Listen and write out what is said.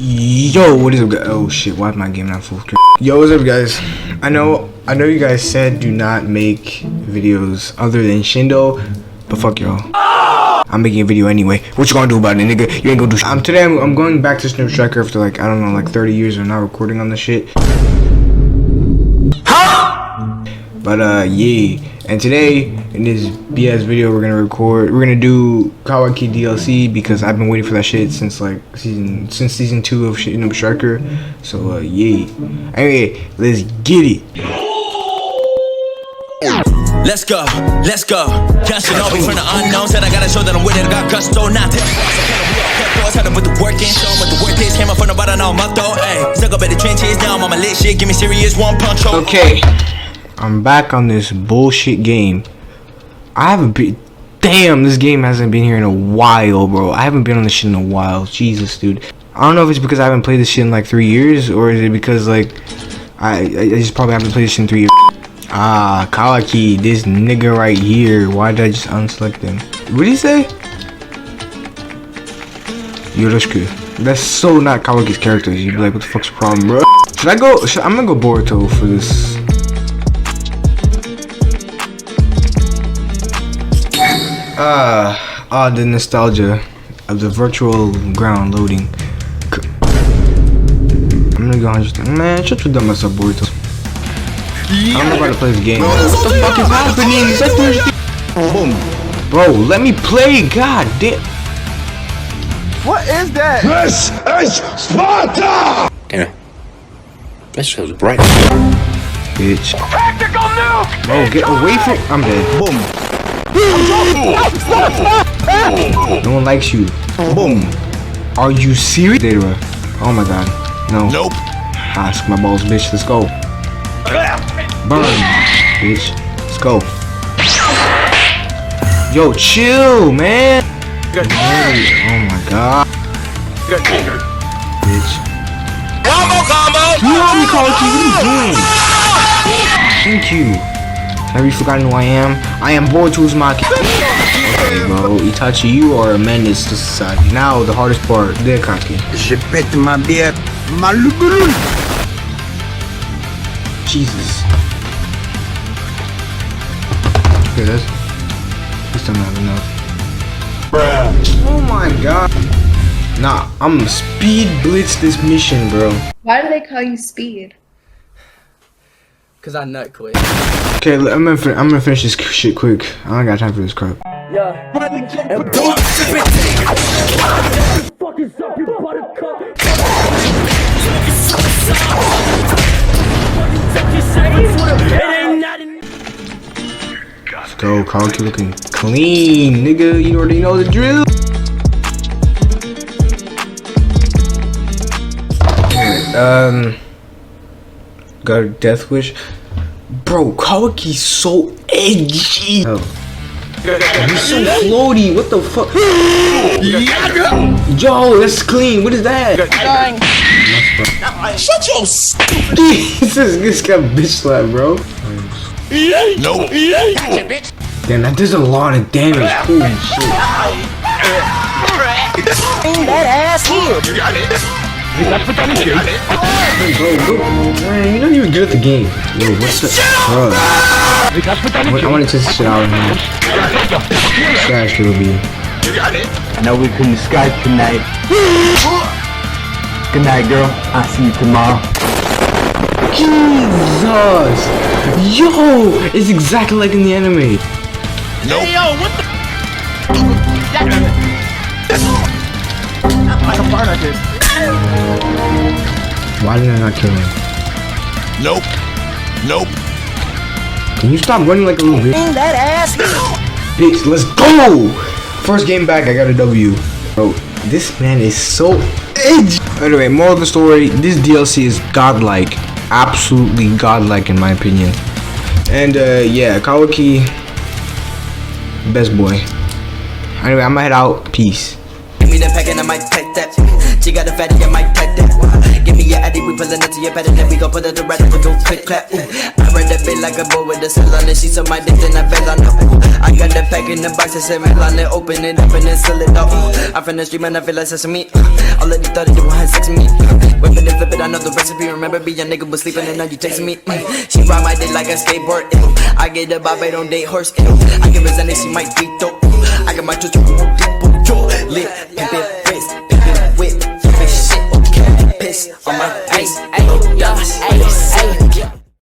Yo, what is up, guys? Oh shit, why is my game not full screen? Yo, what's up, guys? I know you guys said do not make videos other than Shindo, but fuck y'all. I'm making a video anyway. What you gonna do about it, nigga? You ain't gonna do shit. Today I'm going back to Snoop Striker after like, I don't know, like 30 years of not recording on this shit. But yeah, and today in this BS video we're gonna do Kawaki DLC because I've been waiting for that shit since like season 2 of Shinobi Striker. So yeah. Anyway, let's get it. Let's go. Young Shinobi from the unknown said I gotta show that I'm with it. I got gusto, not to. Tell them what the work is, show them what the work is. Came up from the bottom, now I'm up though. Ayy, stuck up at the trenches, now I'm on my lit shit. Give me serious one punch. Okay. I'm back on this bullshit game. I haven't been. Damn, this game hasn't been here in a while, bro. I haven't been on this shit in a while. Jesus, dude. I don't know if it's because I haven't played this shit in like 3 years, or is it because like I just probably haven't played this shit in 3 years. Ah, Kawaki, this nigga right here. Why did I just unselect him? What did he say? Yoroshiku. That's so not Kawaki's character. You'd be like, what the fuck's the problem, bro? Should I go? I'm gonna go Boruto for this. The nostalgia of the virtual ground loading. I'm gonna go 100. Man, shut your dumb ass up, Boruto. I don't know how to play this game. What the fuck is happening? Boom. Bro, let me play. God damn. What is that? This is Sparta! Damn. That shit was bright. Bitch. Tactical nuke! Bro, get away from. I'm dead. Boom. No one likes you. Boom. Are you serious? Data. Oh my god. No. Nope. Ask my balls, bitch. Let's go. Burn, bitch. Let's go. Yo, chill, man. Oh my god. Bitch. Combo! You know me, Kawaki. What are you doing? Thank you. Have you forgotten who I am? I am Boruto's Maki. Okay, bro. Itachi, you are a menace to society. Now, the hardest part. Dekaki. Je pète ma bière. Jesus. Okay, that's still not enough. Bruh. Oh my god. Nah, I'm gonna speed blitz this mission, bro. Why do they call you Speed? Cause I nut quit. Okay, I'm gonna finish this shit quick. I don't got time for this crap. Yeah. Let's go, Kawaki looking clean, nigga. You already know the drill. Got a death wish. Bro, Kawaki's so edgy. Oh. He's so floaty. What the fuck? Yo, that's clean. What is that? Shut your stupid. This got bitch slap, bro. Nope. Damn, that does a lot of damage. Holy shit. That ass here. You got it. Bro, man, you're not even good at the game. Yo, what's the bro? I want to test this shit out, man. Trash it'll be. You got it. I know we couldn't Skype tonight. Good night, girl. I'll see you tomorrow. Jesus! Yo! It's exactly like in the anime. Nope. Hey, yo, what the? Like a part of it. Why did I not kill him? Nope. Can you stop running like a little bitch? That ass here. Bitch, let's go! First game back, I got a W. Bro, this man is so edgy. Anyway, moral of the story, this DLC is godlike. Absolutely godlike in my opinion. And yeah, Kawaki, best boy. Anyway, I'm gonna head out. Peace. see the pack and I might pack that. She got a fatty, I might pack that. Give me your addy, we pullin' up to your bed and then we gon' put it to rest and we go click clap. I run that bit like a boy with a cell on it. She saw my dick, then I fell on her. I got the pack in the box, I said on it, open it up and then seal it off. I'm from the street, man, I feel like sesame. All of these thought they want have sex with me. Whippin' and flip it, I know the recipe. Remember being a nigga was sleeping and now you texting me. She ride my dick like a skateboard. I get the bob, I don't date horse. I give her Zen, she might beat though. I got my twitch lit, pimpin' wrist, pimpin' whip, pimpin' shit, okay, piss on my face.